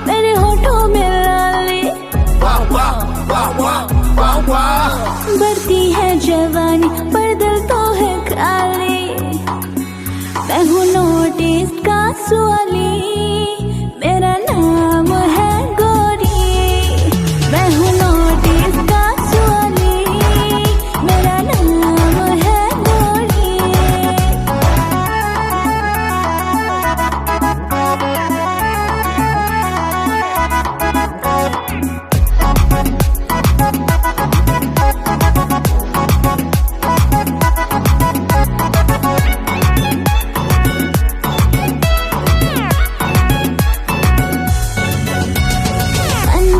मेरे होठों में लाली, बढ़ती है जवानी पर दिल तो है खाली। मैं हूँ नोटिस का सुवाली, मेरा नाम है गोरी। मैं हूँ नोटिस का सुवाली, मेरा नाम है गोरी।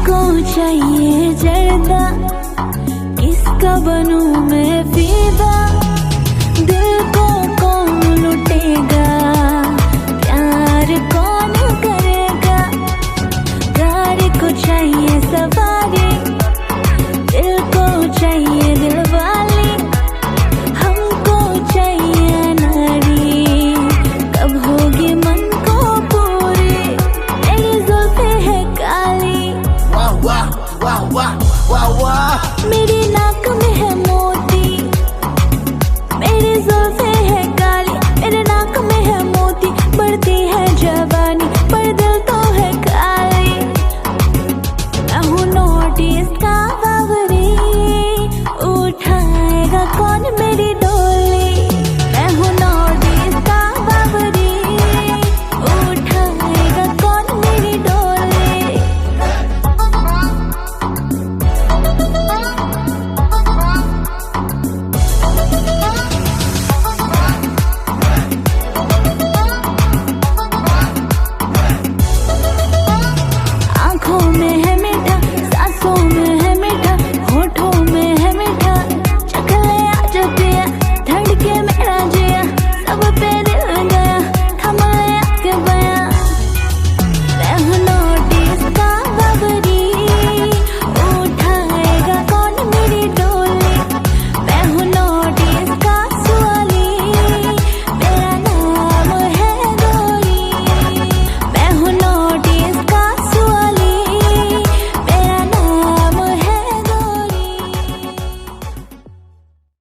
को चाहिए जर्दा, किसका बनूं मैं फिदा।